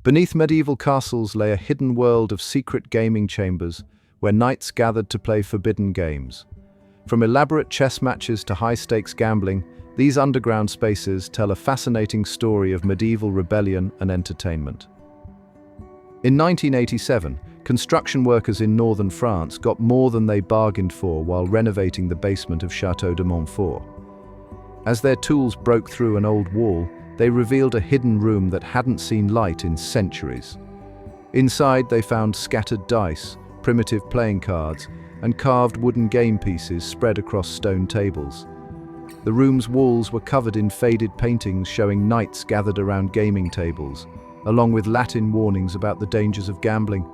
Beneath medieval castles lay a hidden world of secret gaming chambers where knights gathered to play forbidden games. From elaborate chess matches to high-stakes gambling, these underground spaces tell a fascinating story of medieval rebellion and entertainment. In 1987, construction workers in northern France got more than they bargained for while renovating the basement of Château de Montfort. As their tools broke through an old wall, they revealed a hidden room that hadn't seen light in centuries. Inside, they found scattered dice, primitive playing cards, and carved wooden game pieces spread across stone tables. The room's walls were covered in faded paintings showing knights gathered around gaming tables, along with Latin warnings about the dangers of gambling.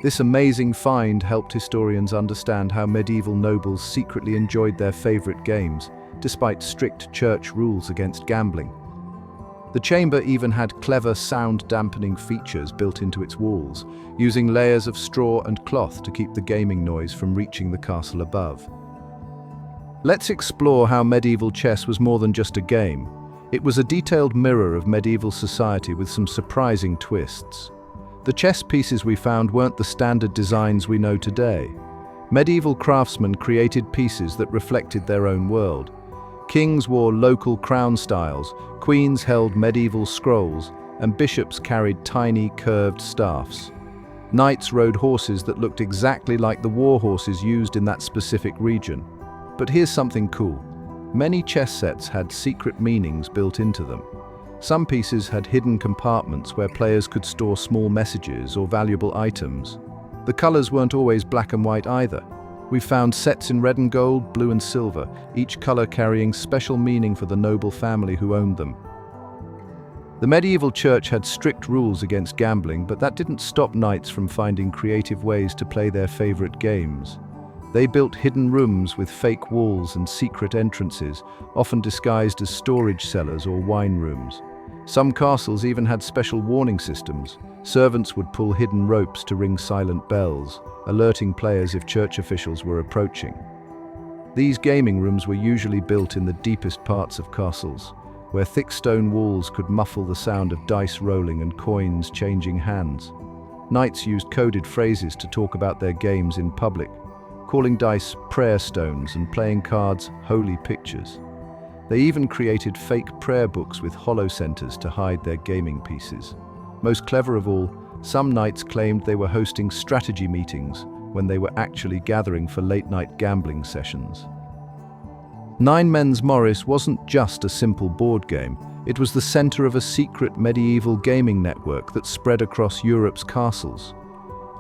This amazing find helped historians understand how medieval nobles secretly enjoyed their favorite games, despite strict church rules against gambling. The chamber even had clever sound-dampening features built into its walls, using layers of straw and cloth to keep the gaming noise from reaching the castle above. Let's explore how medieval chess was more than just a game. It was a detailed mirror of medieval society with some surprising twists. The chess pieces we found weren't the standard designs we know today. Medieval craftsmen created pieces that reflected their own world. Kings wore local crown styles, queens held medieval scrolls, and bishops carried tiny, curved staffs. Knights rode horses that looked exactly like the war horses used in that specific region. But here's something cool. Many chess sets had secret meanings built into them. Some pieces had hidden compartments where players could store small messages or valuable items. The colors weren't always black and white either. We found sets in red and gold, blue and silver, each color carrying special meaning for the noble family who owned them. The medieval church had strict rules against gambling, but that didn't stop knights from finding creative ways to play their favorite games. They built hidden rooms with fake walls and secret entrances, often disguised as storage cellars or wine rooms. Some castles even had special warning systems. Servants would pull hidden ropes to ring silent bells, alerting players if church officials were approaching. These gaming rooms were usually built in the deepest parts of castles, where thick stone walls could muffle the sound of dice rolling and coins changing hands. Knights used coded phrases to talk about their games in public, calling dice prayer stones and playing cards holy pictures. They even created fake prayer books with hollow centers to hide their gaming pieces. Most clever of all, some knights claimed they were hosting strategy meetings when they were actually gathering for late-night gambling sessions. Nine Men's Morris wasn't just a simple board game, it was the center of a secret medieval gaming network that spread across Europe's castles.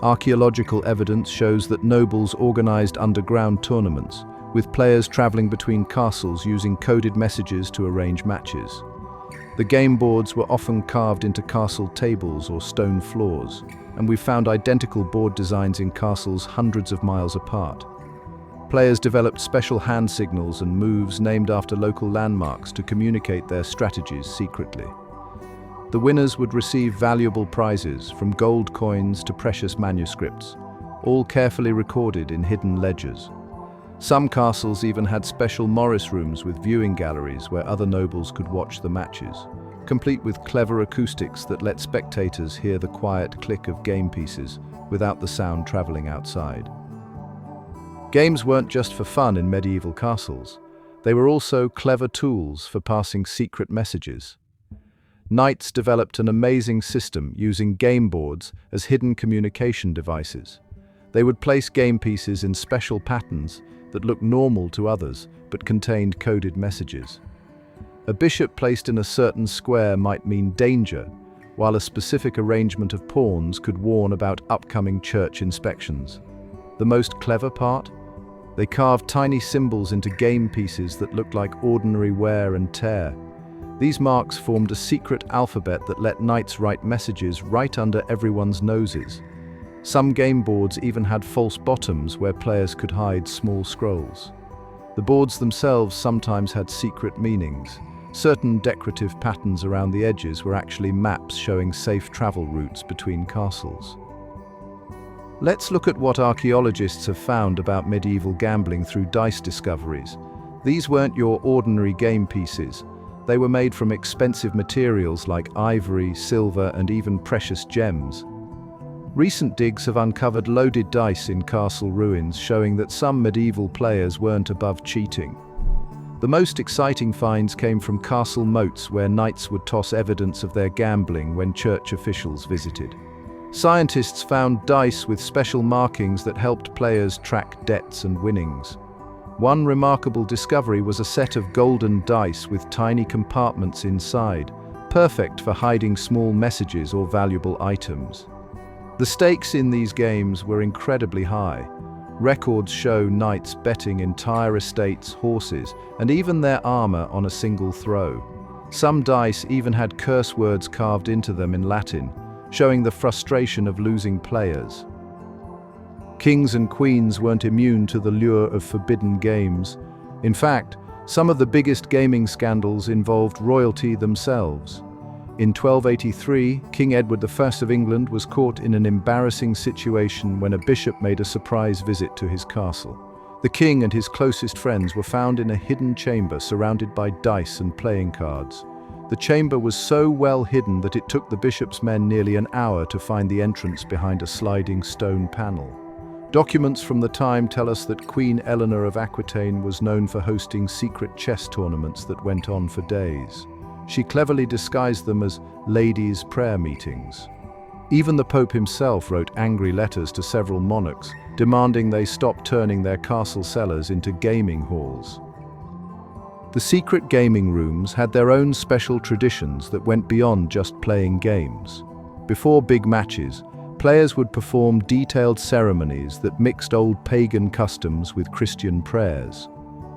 Archaeological evidence shows that nobles organized underground tournaments, with players traveling between castles using coded messages to arrange matches. The game boards were often carved into castle tables or stone floors, and we found identical board designs in castles hundreds of miles apart. Players developed special hand signals and moves named after local landmarks to communicate their strategies secretly. The winners would receive valuable prizes, from gold coins to precious manuscripts, all carefully recorded in hidden ledgers. Some castles even had special Morris rooms with viewing galleries where other nobles could watch the matches, complete with clever acoustics that let spectators hear the quiet click of game pieces without the sound traveling outside. Games weren't just for fun in medieval castles. They were also clever tools for passing secret messages. Knights developed an amazing system using game boards as hidden communication devices. They would place game pieces in special patterns that looked normal to others but contained coded messages. A bishop placed in a certain square might mean danger, while a specific arrangement of pawns could warn about upcoming church inspections. The most clever part? They carved tiny symbols into game pieces that looked like ordinary wear and tear. These marks formed a secret alphabet that let knights write messages right under everyone's noses. Some game boards even had false bottoms where players could hide small scrolls. The boards themselves sometimes had secret meanings. Certain decorative patterns around the edges were actually maps showing safe travel routes between castles. Let's look at what archaeologists have found about medieval gambling through dice discoveries. These weren't your ordinary game pieces. They were made from expensive materials like ivory, silver, and even precious gems. Recent digs have uncovered loaded dice in castle ruins, showing that some medieval players weren't above cheating. The most exciting finds came from castle moats, where knights would toss evidence of their gambling when church officials visited. Scientists found dice with special markings that helped players track debts and winnings. One remarkable discovery was a set of golden dice with tiny compartments inside, perfect for hiding small messages or valuable items. The stakes in these games were incredibly high. Records show knights betting entire estates, horses, and even their armor on a single throw. Some dice even had curse words carved into them in Latin, showing the frustration of losing players. Kings and queens weren't immune to the lure of forbidden games. In fact, some of the biggest gaming scandals involved royalty themselves. In 1283, King Edward I of England was caught in an embarrassing situation when a bishop made a surprise visit to his castle. The king and his closest friends were found in a hidden chamber surrounded by dice and playing cards. The chamber was so well hidden that it took the bishop's men nearly an hour to find the entrance behind a sliding stone panel. Documents from the time tell us that Queen Eleanor of Aquitaine was known for hosting secret chess tournaments that went on for days. She cleverly disguised them as ladies' prayer meetings. Even the Pope himself wrote angry letters to several monarchs, demanding they stop turning their castle cellars into gaming halls. The secret gaming rooms had their own special traditions that went beyond just playing games. Before big matches, players would perform detailed ceremonies that mixed old pagan customs with Christian prayers.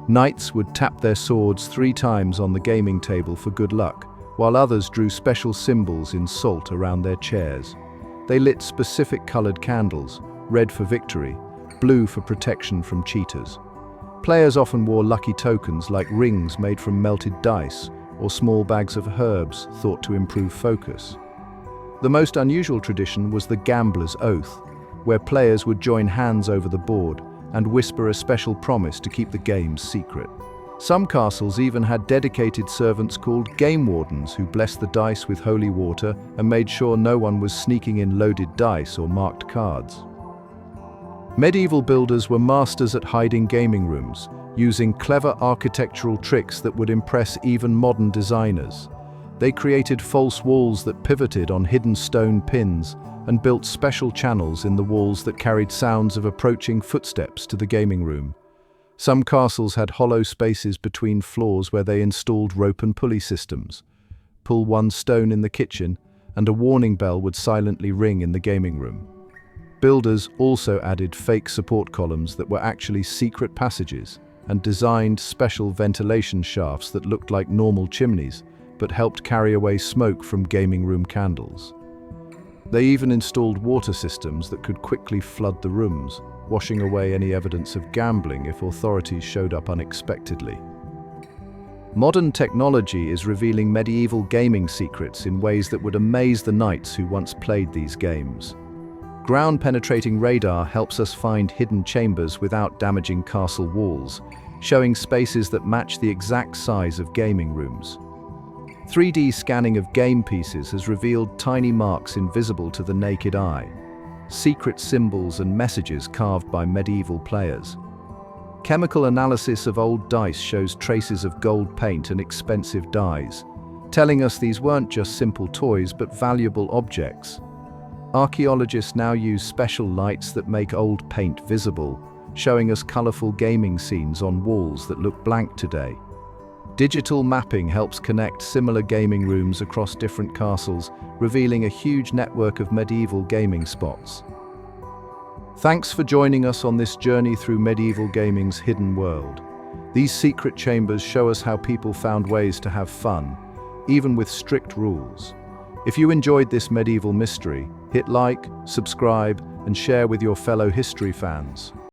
Knights would tap their swords 3 times on the gaming table for good luck, while others drew special symbols in salt around their chairs. They lit specific colored candles, red for victory, blue for protection from cheaters. Players often wore lucky tokens like rings made from melted dice or small bags of herbs thought to improve focus. The most unusual tradition was the gambler's oath, where players would join hands over the board and whisper a special promise to keep the games secret. Some castles even had dedicated servants called game wardens who blessed the dice with holy water and made sure no one was sneaking in loaded dice or marked cards. Medieval builders were masters at hiding gaming rooms, using clever architectural tricks that would impress even modern designers. They created false walls that pivoted on hidden stone pins and built special channels in the walls that carried sounds of approaching footsteps to the gaming room. Some castles had hollow spaces between floors where they installed rope and pulley systems. Pull one stone in the kitchen, and a warning bell would silently ring in the gaming room. Builders also added fake support columns that were actually secret passages, and designed special ventilation shafts that looked like normal chimneys, but helped carry away smoke from gaming room candles. They even installed water systems that could quickly flood the rooms, washing away any evidence of gambling if authorities showed up unexpectedly. Modern technology is revealing medieval gaming secrets in ways that would amaze the knights who once played these games. Ground-penetrating radar helps us find hidden chambers without damaging castle walls, showing spaces that match the exact size of gaming rooms. 3D scanning of game pieces has revealed tiny marks invisible to the naked eye, secret symbols and messages carved by medieval players. Chemical analysis of old dice shows traces of gold paint and expensive dyes, telling us these weren't just simple toys but valuable objects. Archaeologists now use special lights that make old paint visible, showing us colorful gaming scenes on walls that look blank today. Digital mapping helps connect similar gaming rooms across different castles, revealing a huge network of medieval gaming spots. Thanks for joining us on this journey through medieval gaming's hidden world. These secret chambers show us how people found ways to have fun, even with strict rules. If you enjoyed this medieval mystery, hit like, subscribe, and share with your fellow history fans.